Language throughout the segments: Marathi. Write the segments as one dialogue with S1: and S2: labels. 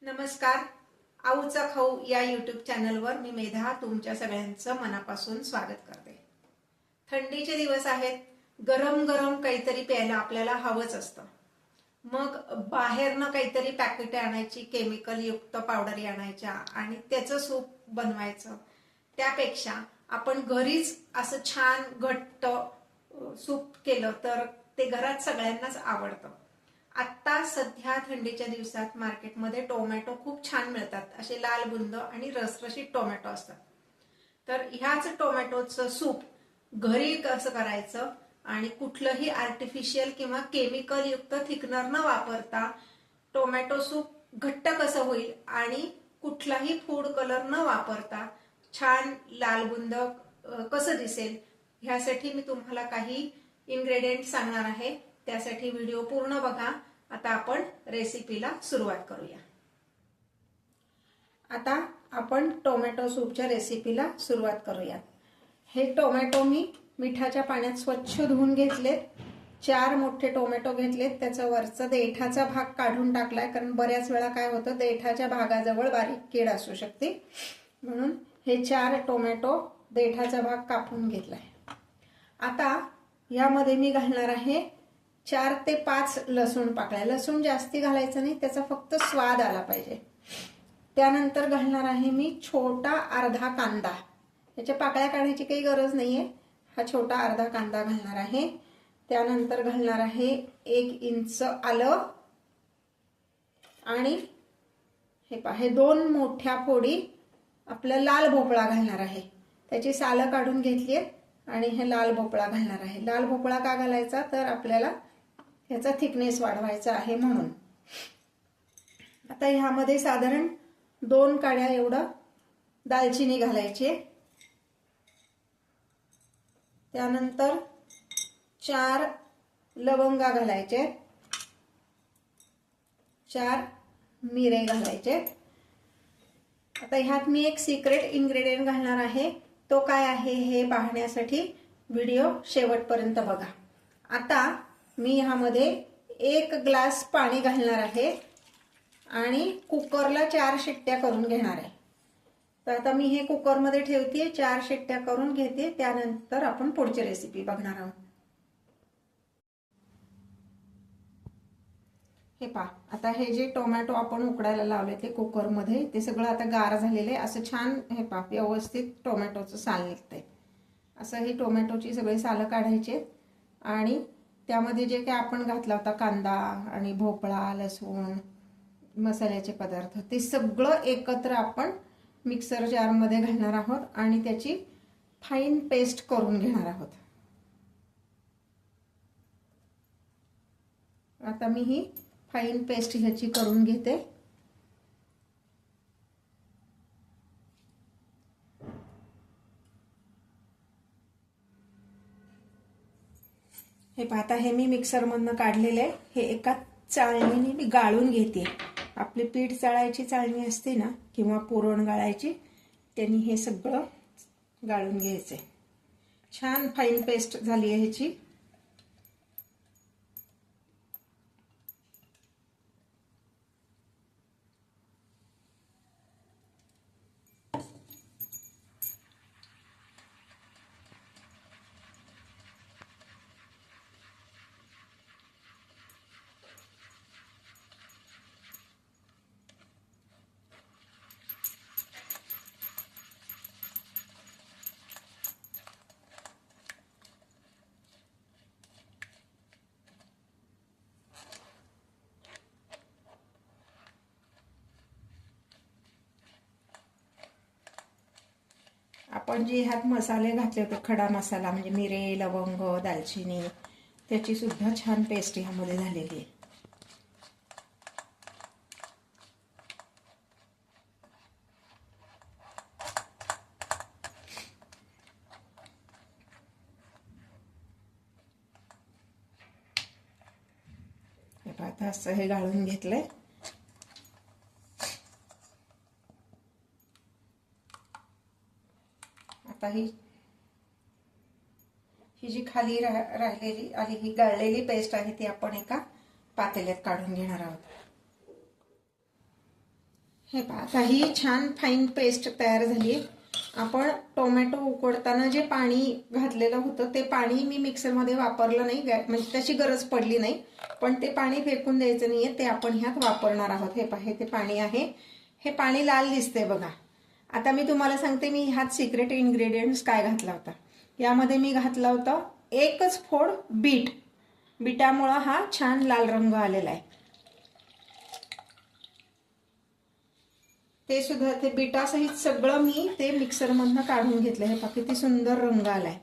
S1: नमस्कार. आऊचा खाऊ या यूट्यूब चॅनलवर मी मेधा तुमच्या सगळ्यांचं मनापासून स्वागत करते. थंडीचे दिवस आहेत. गरम गरम काहीतरी प्यायला आपल्याला हवंच असतं. मग बाहेरनं काहीतरी पॅकेट आणायची, केमिकल युक्त पावडरी आणायच्या आणि त्याचं सूप बनवायचं. त्यापेक्षा आपण घरीच असं छान घट्ट सूप केलं तर ते घरात सगळ्यांनाच आवडतं. आत्ता सध्या थंडीच्या दिवसात मार्केटमध्ये टोमॅटो खूप छान मिळतात. असे लाल बुंद आणि रसरशीत टोमॅटो असतात. तर ह्याच टोमॅटोचं सूप घरी कसं करायचं आणि कुठलंही आर्टिफिशियल किंवा केमिकल युक्त थिकनर न वापरता टोमॅटो सूप घट्ट कसं होईल आणि कुठलाही फूड कलर न वापरता छान लालबुंद कसं दिसेल ह्यासाठी मी तुम्हाला काही इन्ग्रेडियंट सांगणार आहे. त्यासाठी व्हिडिओ पूर्ण बघा. आता आपण रेसिपीला सुरुवात करूया. आता आपण टोमॅटो सूपच्या रेसिपीला सुरुवात करूया. हे टोमॅटो मी मिठाच्या पाण्यात स्वच्छ धुवून घेतलेत. 4 मोठे टोमॅटो घेतलेत. त्याचा वरचा देठाचा भाग काढून टाकलाय, कारण बऱ्याच वेळा काय होतं देठाच्या भागाजवळ बारीक कीड असू शकते. म्हणून हे 4 टोमॅटो देठाचा भाग कापून घेतलाय. आता यामध्ये मी घालणार आहे 4 ते 5 लसूण पाकळ्या. लसूण जास्ती घालायचं नाही, त्याचा फक्त स्वाद आला पाहिजे. त्यानंतर घालणार आहे मी छोटा अर्धा कांदा. याच्या पाकळ्या काढायची काही गरज नाहीये. हा छोटा अर्धा कांदा घालणार आहे. त्यानंतर घालणार आहे 1 इंच आलं आणि हे पहा, हे 2 मोठ्या फोडी आपला लाल भोपळा घालणार आहे. त्याची सालं काढून घेतली आणि हे लाल भोपळा घालणार आहे. लाल भोपळा का घालायचा, तर आपल्याला ह्याचा थिकनेस वाढवायचा आहे म्हणून. आता ह्यामध्ये साधारण 2 काड्या एवढं दालचिनी घालायची. त्यानंतर 4 लवंगा घालायचे, 4 मिरे घालायचे. आता ह्यात मी एक सिक्रेट इन्ग्रेडियंट घालणार आहे. तो काय आहे हे पाहण्यासाठी व्हिडिओ शेवटपर्यंत बघा. आता मी ह्यामध्ये 1 ग्लास पाणी घालणार आहे आणि कुकरला 4 शिट्ट्या करून घेणार आहे. तर आता मी हे कुकरमध्ये ठेवते, 4 शिट्ट्या करून घेते. त्यानंतर आपण पुढची रेसिपी बघणार आहोत. हे पहा, आता हे जे टोमॅटो आपण उकडायला लावले ते कुकरमध्ये, ते सगळं आता गार झालेलं आहे. असं छान हे पहा व्यवस्थित टोमॅटोचं साल निघतंय. असं ही टोमॅटोची सगळी सालं काढायची आणि त्यामध्ये जे काही आपण घातला होता कांदा आणि भोपळा, लसूण, मसाल्याचे पदार्थ, ते सगळं एकत्र आपण मिक्सर जारमध्ये घालणार आहोत आणि त्याची फाईन पेस्ट करून घेणार आहोत. आता मी ही फाईन पेस्ट ह्याची करून घेते. हे पाहता, हे मी मिक्सरमधनं काढलेलं आहे. हे एका चाळणीने मी गाळून घेते. आपली पीठ चाळायची चाळणी असते ना, किंवा पुरण गाळायची, त्यांनी हे सगळं गाळून घ्यायचंय. छान फाईन पेस्ट झाली आहे ह्याची. आपण जे ह्यात मसाले घातले होते, खडा मसाला म्हणजे मिरे, लवंग, दालचिनी, त्याची सुद्धा छान पेस्ट ह्यामध्ये झालेली आहे. आता असं हे गाळून घेतलंय. आता ही जी खाली राहिलेली आणि ही गाळलेली पेस्ट आहे ती आपण एका पातेल्यात काढून घेणार आहोत. हे पहा, आता ही छान फाईन पेस्ट तयार झाली आहे. आपण टोमॅटो उकडताना जे पाणी घातलेलं होतं ते पाणी मी मिक्सरमध्ये वापरलं नाही, म्हणजे त्याची गरज पडली नाही. पण ते पाणी फेकून द्यायचं नाहीये, ते आपण ह्यात वापरणार आहोत. हे पहा, ते पाणी आहे. हे पाणी लाल दिसतंय बघा. आता मी तुम्हाला सांगते मी ह्यात सिक्रेट इन्ग्रेडियंट्स काय घातला होता. यामध्ये मी घातला होता एकच फोड बीट. बीटामुळं हा छान लाल रंग आलेला आहे. ते सुद्धा ते बीटासहित सगळं मी ते मिक्सरमधनं काढून घेतलं. हे पहा किती सुंदर रंग आलाय.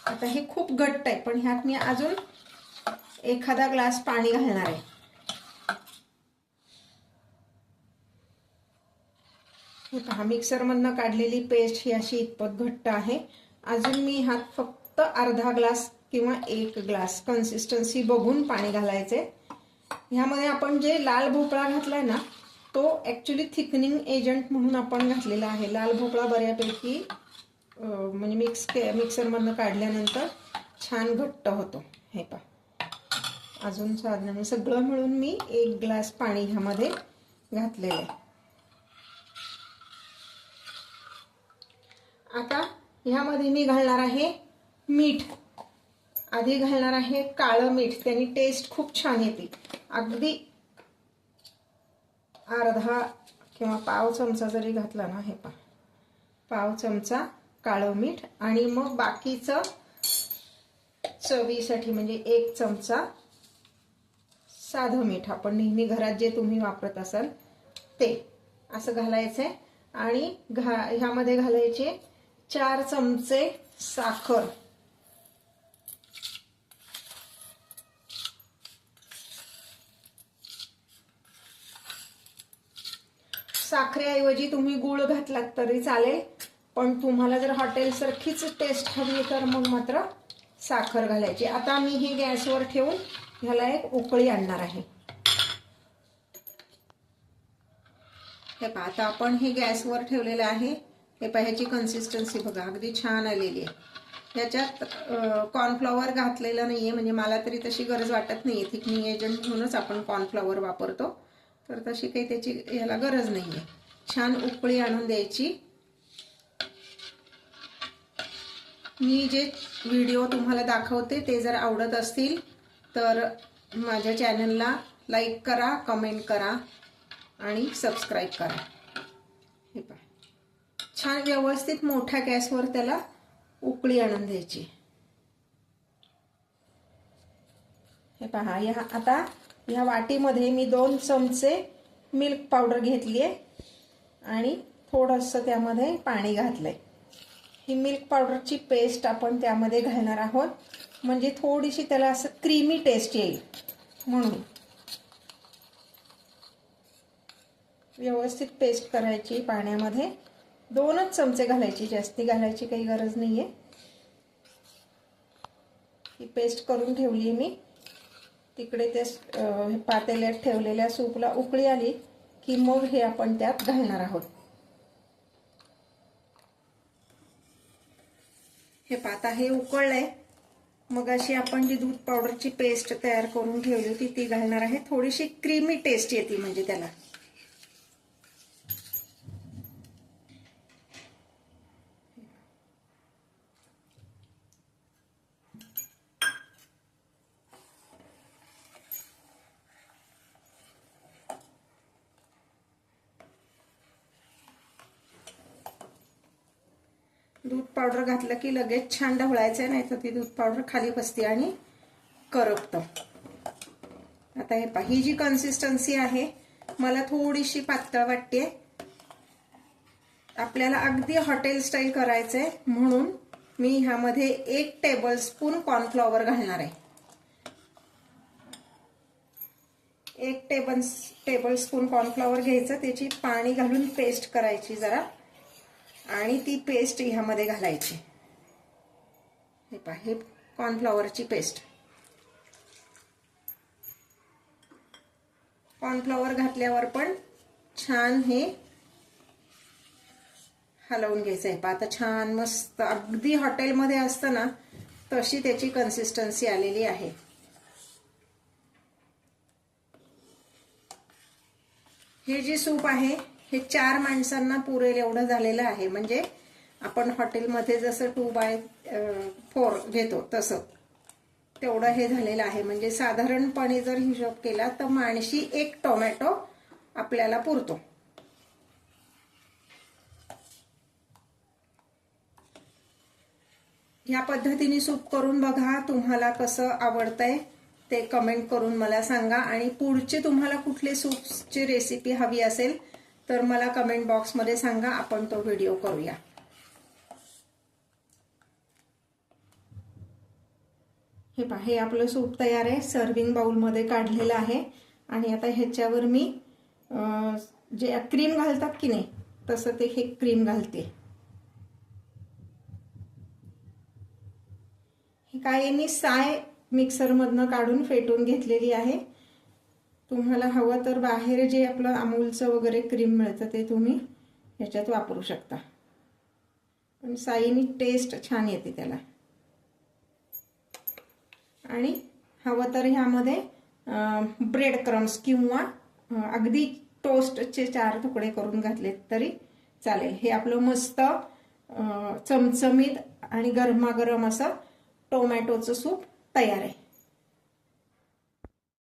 S1: आता हे खूप घट्ट आहे, पण ह्यात मी अजून एखादा ग्लास पाणी घालणार आहे. हे पहा, मिक्सरमधनं काढलेली पेस्ट ही अशी इतपत घट्ट आहे. अजून मी ह्यात फक्त अर्धा ग्लास किंवा 1 ग्लास कन्सिस्टन्सी बघून पाणी घालायचे. ह्यामध्ये आपण जे लाल भोपळा घातलाय ना, तो ॲक्च्युली थिकनिंग एजंट म्हणून आपण घातलेला आहे. लाल भोपळा बऱ्यापैकी म्हणजे मिक्सरमधनं काढल्यानंतर छान घट्ट होतो. हे पहा, अजून साधारण सगळं मिळून मी 1 ग्लास पाणी ह्यामध्ये घातलेलं आहे. आता ह्यामध्ये मी घालणार आहे मीठ. आधी घालणार आहे काळं मीठ, त्याने टेस्ट खूप छान येते. अगदी अर्धा किंवा पाव चमचा जरी घातला ना, हे पहा, पाव चमचा काळं मीठ. आणि मग बाकीचं चवीसाठी म्हणजे 1 चमचा साधं मीठ, आपण नेहमी घरात जे तुम्ही वापरत असाल ते असं घालायचंय. आणि ह्यामध्ये घालायचे 4 चमचे साखर. साखरेऐवजी तुम्ही गूळ घातलात तरी चालेल, पण तुम्हाला जर हॉटेलसारखीच टेस्ट हवी तर मग मात्र साखर घालायची. आता मी हे गॅसवर ठेवून ह्याला एक उकळी आणणार आहे. हे पहा, आता आपण हे गॅसवर ठेवलेलं आहे. हे पहा, ह्याची कन्सिस्टन्सी बघा, अगदी छान आलेली आहे. ह्याच्यात कॉर्नफ्लॉवर घातलेलं नाहीये, म्हणजे मला तरी तशी गरज वाटत नाहीये. थिकनिंग एजंट म्हणूनच आपण कॉर्नफ्लॉवर वापरतो, तर तशी काही त्याची ह्याला गरज नाहीये. छान उकळी आणून द्यायची. मी जे व्हिडिओ तुम्हाला दाखवते ते जर आवडत असतील तर माझ्या चॅनलला लाईक करा, कमेंट करा आणि सबस्क्राईब करा. हे पहा, छान व्यवस्थित मोठ्या गॅसवर त्याला उकळी आणून द्यायची. हे पहा, आता ह्या वाटीमध्ये मी 2 चमचे मिल्क पावडर घेतली आहे आणि थोडंसं त्यामध्ये पाणी घातलंय. ही मिल्क पावडरची पेस्ट आपण त्यामध्ये घालणार आहोत, म्हणजे थोडीशी त्याला असं क्रीमी टेस्ट येईल म्हणून. व्यवस्थित पेस्ट करायची. पाण्यामध्ये 2च चमचे घालायची, जास्ती घालायची काही गरज नाहीये. ही पेस्ट करून ठेवली मी तिकडे. ते पातेल्यात ठेवलेल्या सूपला उकळी आली की मग हे आपण त्यात घालणार आहोत. हे पाता हे उकळलंय. मग अशी आपण जी दूध पावडरची पेस्ट तयार करून ठेवली होती ती घालणार आहे. थोडीशी क्रीमी टेस्ट येते म्हणजे त्याला. दूध पावडर घातलं की लगेच छान ढवळायचं, नाही तर ती दूध पावडर खाली बसते आणि करपतं. आता हे पहा, ही जी कन्सिस्टन्सी आहे मला थोडीशी पातळ वाटते. आपल्याला अगदी हॉटेल स्टाईल करायचंय म्हणून मी ह्यामध्ये 1 टेबलस्पून कॉर्नफ्लॉवर घालणार आहे. 1 टेबलस्पून कॉर्नफ्लॉवर घ्यायचं, त्याची पाणी घालून पेस्ट करायची जरा आणि ती पेस्ट ह्यामध्ये घालायची. हे पहा, हे कॉर्नफ्लॉवरची पेस्ट. कॉर्नफ्लॉवर घातल्यावर पण छान हे हलवून घ्यायचं आहे. आता छान मस्त अगदी हॉटेलमध्ये असतं ना तशी त्याची कन्सिस्टन्सी आलेली आहे. हे जे सूप आहे हे 4 माणसांना पुरेल एवढं झालेलं आहे. म्हणजे आपण हॉटेलमध्ये जसं 2/4 घेतो तसं तेवढं हे झालेलं आहे. म्हणजे साधारणपणे जर हिशोब केला तर माणशी 1 टोमॅटो आपल्याला पुरतो. या पद्धतीने सूप करून बघा. तुम्हाला कसं आवडतंय ते कमेंट करून मला सांगा. आणि पुढची तुम्हाला कुठली सूपची रेसिपी हवी असेल तर मला कमेंट बॉक्समध्ये सांगा, आपण तो व्हिडिओ करूया. हे पहा, हे आपलं सूप तयार आहे. सर्विंग बाउलमध्ये काढलेलं आहे. आणि आता ह्याच्यावर मी जे क्रीम घालतात की नाही तसं ते हे क्रीम घालते. हे काय मी साय मिक्सरमधनं काढून फेटून घेतलेली आहे. तुम्हाला हवं तर बाहेर जे आपलं अमूलचं वगैरे क्रीम मिळतं ते तुम्ही ह्याच्यात वापरू शकता. पण साईनी टेस्ट छान येते त्याला. आणि हवं तर ह्यामध्ये ब्रेड क्रम्स किंवा अगदी टोस्टचे 4 तुकडे करून घातले तरी चालेल. हे आपलं मस्त चमचमीत आणि गरमागरम असं टोमॅटोचं सूप तयार आहे.